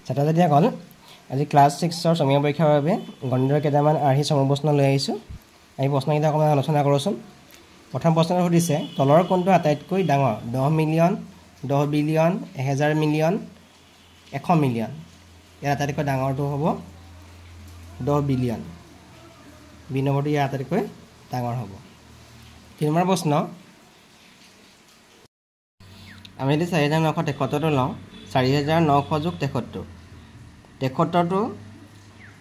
ছাত্ৰ-ছাত্ৰীসকল আজি ক্লাছ 6ৰ সমীক্ষা পৰীক্ষাৰ বাবে গণিতৰ কেইটামান আৰ্হি চমু প্ৰশ্ন লৈ আহিছোঁ এই প্ৰশ্নকেইটা অকণমান আলোচনা কৰোঁচোন প্ৰথম প্ৰশ্নটো সুধিছে তলৰ কোনটো আটাইতকৈ ডাঙৰ 10 মিলিয়ন 10 বিলিয়ন 1000 মিলিয়ন 100 মিলিয়ন ইয়াৰ আটাইতকৈ ডাঙৰটো হ'ব 10 বিলিয়ন বি নম্বৰটো ইয়াৰ আটাইতকৈ ডাঙৰ হ'ব 3 নম্বৰ প্ৰশ্ন আমি যদি 4973টো লওঁ 4900 যোগ 73 73টো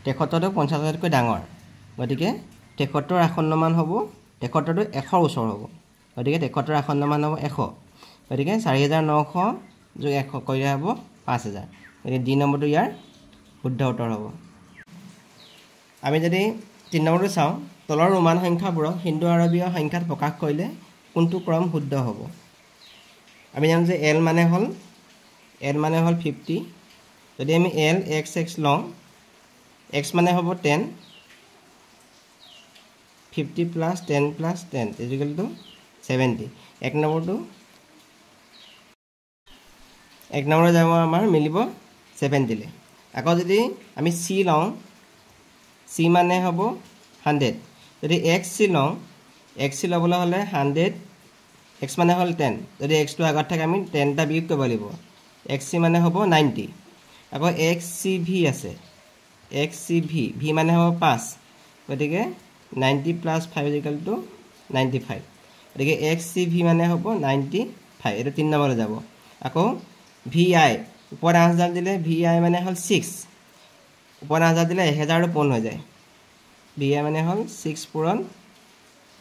50তকৈ ডাঙৰ গতিকে 73ৰ আসন্ন মান হ'ব 73টো 100ৰ ওচৰ হ'ব গতিকে 73ৰ আসন্ন মান হ'ব 100 গতিকে 4900 যোগ 100 কৰিলে হ'ব 5000 গতিকে ডি নম্বৰটো ইয়াৰ শুদ্ধ উত্তৰ হ'ব আমি যদি 3 নম্বৰটো চাওঁ তলৰ ৰোমান সংখ্যাবোৰক হিন্দু আৰবীয় সংখ্যাত প্ৰকাশ কৰিলে কোনটো ক্ৰম শুদ্ধ হ'ব আমি জানো যে এল মানে হ'ল 50 যদি আমি এল এক্স এক্স লওঁ এক্স মানে হ'ব 10 50 প্লাছ 10 প্লাছ 10 ইকুৱেল টু 70 এক নম্বৰটো যাব আমাৰ মিলিব 70 লে আকৌ যদি আমি চি লওঁ চি মানে হ'ব 100 যদি এক্স চি লওঁ এক্স চি ল'বলৈ হ'লে 100 এক্স মানে হ'ল 10 যদি এক্সটো আগত থাকে আমি 10টা বিয়োগ কৰিব লাগিব এক্স চি মানে হ'ব 90 আকৌ এক্স চি ভি আছে এক্স চি ভি ভি মানে হ'ব 5 গতিকে 90 প্লাছ 5 ইকুৱেল টু 95 গতিকে এক্স চি ভি মানে হ'ব 95 এইটো 3 নম্বৰলৈ যাব আকৌ ভি আই ওপৰত 8000 দিলে ভি আই মানে হ'ল 6 ওপৰত 8000 দিলে 1000 পূৰণ হৈ যায় ভি আই মানে হ'ল 6 পূৰণ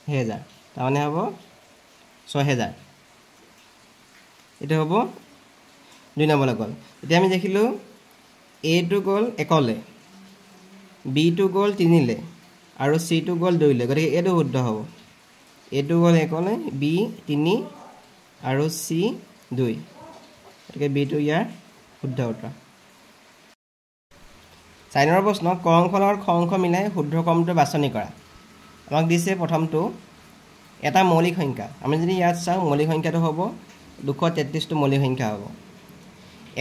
1000 তাৰমানে হ'ব 6000 এইটো হ'ব 2 নম্বৰলৈ গ'ল এতিয়া আমি দেখিলোঁ এটো গ'ল 1লে বিটো গ'ল 3লে আৰু চিটো গ'ল 2লে গতিকে এইটো শুদ্ধ হ'ব এটো গ'ল 1লে বি 3 আৰু চি 2 গতিকে বিটো ইয়াৰ শুদ্ধ উত্তৰ 4 নম্বৰ প্ৰশ্ন ক অংশ আৰু খ অংশ মিলাই শুদ্ধ ক্ৰমটো বাছনি কৰা আমাক দিছে প্ৰথমটো এটা মৌলিক সংখ্যা আমি যদি ইয়াত চাওঁ মৌলিক সংখ্যাটো হ'ব 233টো মৌলিক সংখ্যা হ'ব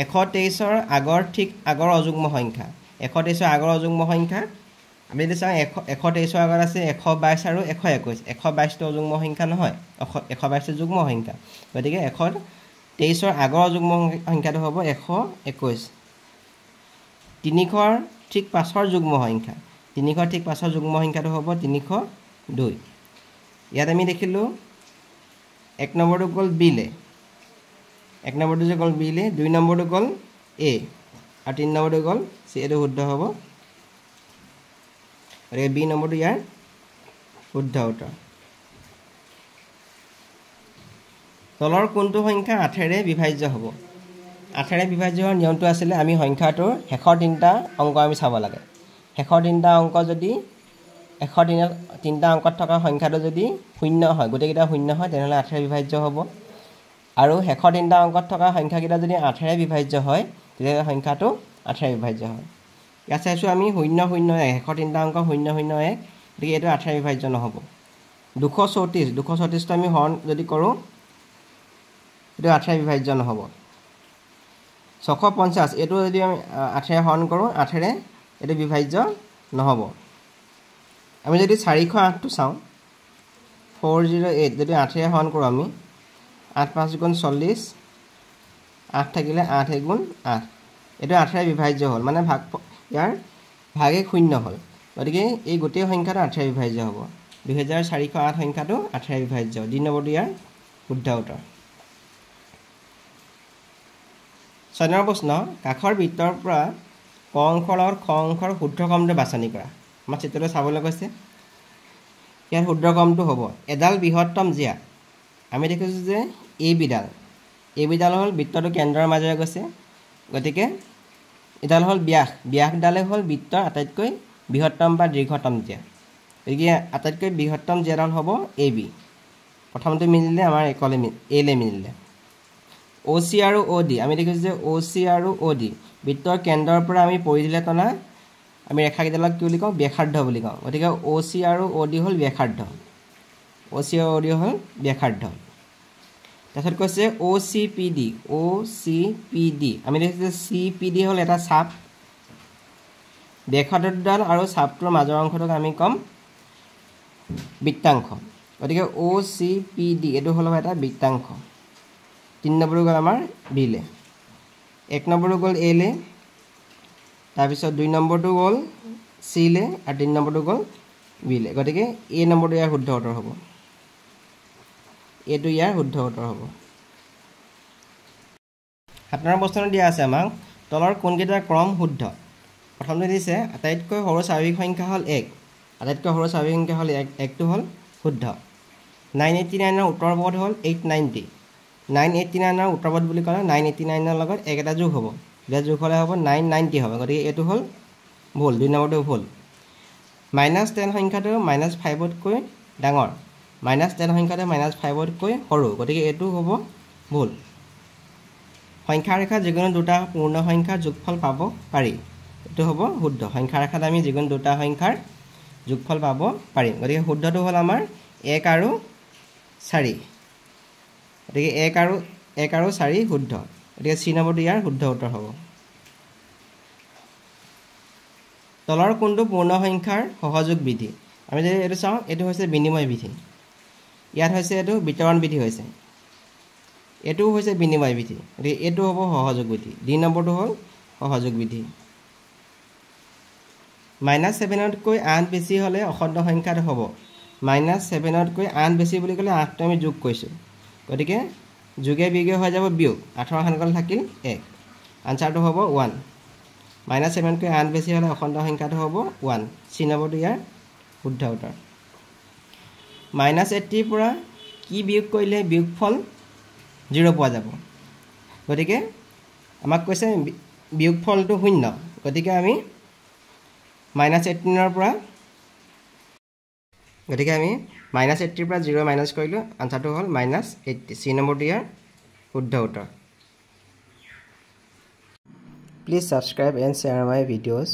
123ৰ আগৰ ঠিক আগৰ অযুগ্ম সংখ্যা 123ৰ আগৰ অযুগ্ম সংখ্যা আমি যদি চাওঁ 123ৰ আগত আছে 122 আৰু 121 122টো অযুগ্ম সংখ্যা নহয় 122টো যুগ্ম সংখ্যা গতিকে 123ৰ আগৰ অযুগ্ম সংখ্যাটো হ'ব 121 300ৰ ঠিক পাছৰ যুগ্ম সংখ্যা 300ৰ ঠিক পাছৰ যুগ্ম সংখ্যাটো হ'ব 302 ইয়াত আমি দেখিলোঁ 1 নম্বৰটো গ'ল বিলে 1 নম্বৰটো যে গ'ল বিলে 2 নম্বৰটো গ'ল এ আৰু 3 নম্বৰটো গ'ল চি এইটো শুদ্ধ হ'ব গতিকে বি নম্বৰটো ইয়াৰ শুদ্ধ উত্তৰ তলৰ কোনটো সংখ্যা 8ৰে বিভাজ্য হ'ব 8ৰে বিভাজ্য হোৱাৰ নিয়মটো আছিলে আমি সংখ্যাটোৰ শেষৰ 3টা অংক আমি চাব লাগে শেষৰ 3টা অংক যদি শেষৰ 3টা অংকত থকা সংখ্যাটো যদি শূন্য হয় গোটেইকেইটা শূন্য হয় তেনেহ'লে 8ৰে বিভাজ্য হ'ব আৰু শেষৰ 3টা অংকত থকা সংখ্যাকেইটা যদি 8ৰে বিভাজ্য হয় তেতিয়াহ'লে সংখ্যাটো 8ৰে বিভাজ্য হয় ইয়াত চাইছোঁ আমি 001 শেষৰ 3টা অংক 001 গতিকে এইটো 8ৰে বিভাজ্য নহ'ব 234টো আমি হৰণ যদি কৰোঁ এইটো 8ৰে বিভাজ্য নহ'ব 650 এইটো যদি আমি 8ৰে হৰণ কৰোঁ 8ৰে এইটো বিভাজ্য নহ'ব আমি যদি 408টো চাওঁ 408 যদি 8ৰে হৰণ কৰোঁ আমি 8 5 গুণ 40 8 থাকিলে 8 গুণ 8 এইটো 8ৰে বিভাজ্য হ'ল মানে ইয়াৰ ভাগে শূন্য হ'ল গতিকে এই গোটেই সংখ্যাটো 8ৰে বিভাজ্য হ'ব 2408 সংখ্যাটো 8ৰে বিভাজ্য ডি নম্বৰটো ইয়াৰ শুদ্ধ উত্তৰ 6 নম্বৰ প্ৰশ্ন কাষৰ বৃত্তৰ পৰা ক অংশৰ লগত খ অংশৰ শুদ্ধ ক্ৰমটো বাছনি কৰা আমাৰ চিত্ৰটো চাবলৈ কৈছে ইয়াৰ শুদ্ধ ক্ৰমটো হ'ব এডাল বৃহত্তম জিয়া আমি দেখিছোঁ যে এই বিডাল হ'ল বৃত্তটো কেন্দ্ৰৰ মাজেৰে গৈছে গতিকে এডাল হ'ল ব্যাসডালে হ'ল বৃত্তৰ আটাইতকৈ বৃহত্তম বা দীৰ্ঘতম জিয়া গতিকে আটাইতকৈ বৃহত্তম জিয়াডাল হ'ব এ বি প্ৰথমটো মিলিলে আমাৰ এলে মিলিলে অ' চি আৰু অ' ডি আমি দেখিছোঁ যে অ' চি আৰু অ' ডি বৃত্তৰ কেন্দ্ৰৰ পৰা আমি পৰিধিলে টনা আমি ৰেখাকেইডালক কি বুলি কওঁ ব্যাসাৰ্ধ বুলি কওঁ গতিকে অ' চি আৰু অ' ডি হ'ল ব্যাসাৰ্ধ অ' চি আৰু অ' ডি হ'ল ব্যাসাৰ্ধ তাৰপিছত কৈছে OCPD আমি দেখিছোঁ যে CPD হ'ল এটা চাপ ব্যাসাৰ্ধডাল আৰু চাপটোৰ মাজৰ অংশটোক আমি ক'ম বৃত্তাংশ গতিকে OCPD এইটো হ'ল এটা বৃত্তাংশ 3 নম্বৰটো গ'ল আমাৰ বিলে 1 নম্বৰটো গ'ল এলে তাৰপিছত 2 নম্বৰটো গ'ল চিলে আৰু 3 নম্বৰটো গ'ল বিলে গতিকে এ নম্বৰটো ইয়াৰ শুদ্ধ উত্তৰ হ'ব এইটো ইয়াৰ শুদ্ধ উত্তৰ হ'ব 7 নম্বৰ প্ৰশ্নটো দিয়া আছে আমাক তলৰ কোনকেইটা ক্ৰম শুদ্ধ প্ৰথমতে দিছে আটাইতকৈ সৰু স্বাভাৱিক সংখ্যা হ'ল 1 আটাইতকৈ সৰু স্বাভাৱিক সংখ্যা হ'ল 1 টো হ'ল শুদ্ধ 989 ৰ উত্তৰপদ হ'ল 890 989 ৰ উত্তৰপদ বুলি ক'লে 989 ৰ লগত এক এটা যোগ হ'ব যেতিয়া যোগ হ'লে হ'ব 990 হ'ব গতিকে এইটো হ'ল ভুল 2 নম্বৰটো ভুল -10 সংখ্যাটো -5 তকৈ ডাঙৰ -10 সংখ্যাটো -5 তকৈ সৰু গতিকে এইটো হ'ব ভুল সংখ্যা ৰেখাত যিকোনো দুটা পূৰ্ণ সংখ্যাৰ যোগফল পাব পাৰি এইটো হ'ব শুদ্ধ সংখ্যা ৰেখাত আমি যিকোনো দুটা সংখ্যাৰ যোগফল পাব পাৰিম গতিকে শুদ্ধটো হ'ল আমাৰ 1 আৰু 4 গতিকে 1 আৰু 4 শুদ্ধ গতিকে চি নম্বৰটো ইয়াৰ শুদ্ধ উত্তৰ হ'ব তলৰ কোনটো পূৰ্ণ সংখ্যাৰ সহযোগ বিধি আমি যদি এইটো চাওঁ এইটো হৈছে বিনিময় বিধি ইয়াত হৈছে এইটো বিতৰণ বিধি হৈছে এইটো হৈছে বিনিময় বিধি গতিকে এইটো হ'ব সহযোগ বিধি 2 নম্বৰটো হ'ল সহযোগ বিধি -7 তকৈ 8 বেছি হ'লে অখণ্ড সংখ্যাটো হ'ব -7 তকৈ 8 বেছি বুলি ক'লে 8টো আমি যোগ কৰিছোঁ গতিকে যোগে বিয়োগে হৈ যাব বিয়োগ 8 হাতগল থাকিল 1 আনসাৰটো হ'ব 1 -7 তকৈ 8 বেছি হ'লে অখণ্ড সংখ্যাটো হ'ব 1 চি নম্বৰটো ইয়াৰ শুদ্ধ উত্তৰ -80 পৰা কি বিয়োগ কৰিলে বিয়োগফল 0 পোৱা যাব গতিকে আমাক কৈছে বিয়োগফলটো 0 গতিকে আমি -18 পৰা -0 মাইনাছ কৰিলোঁ আনসাৰটো হ'ল -80 চি নম্বৰটো ইয়াৰ শুদ্ধ উত্তৰ please subscribe and share my videos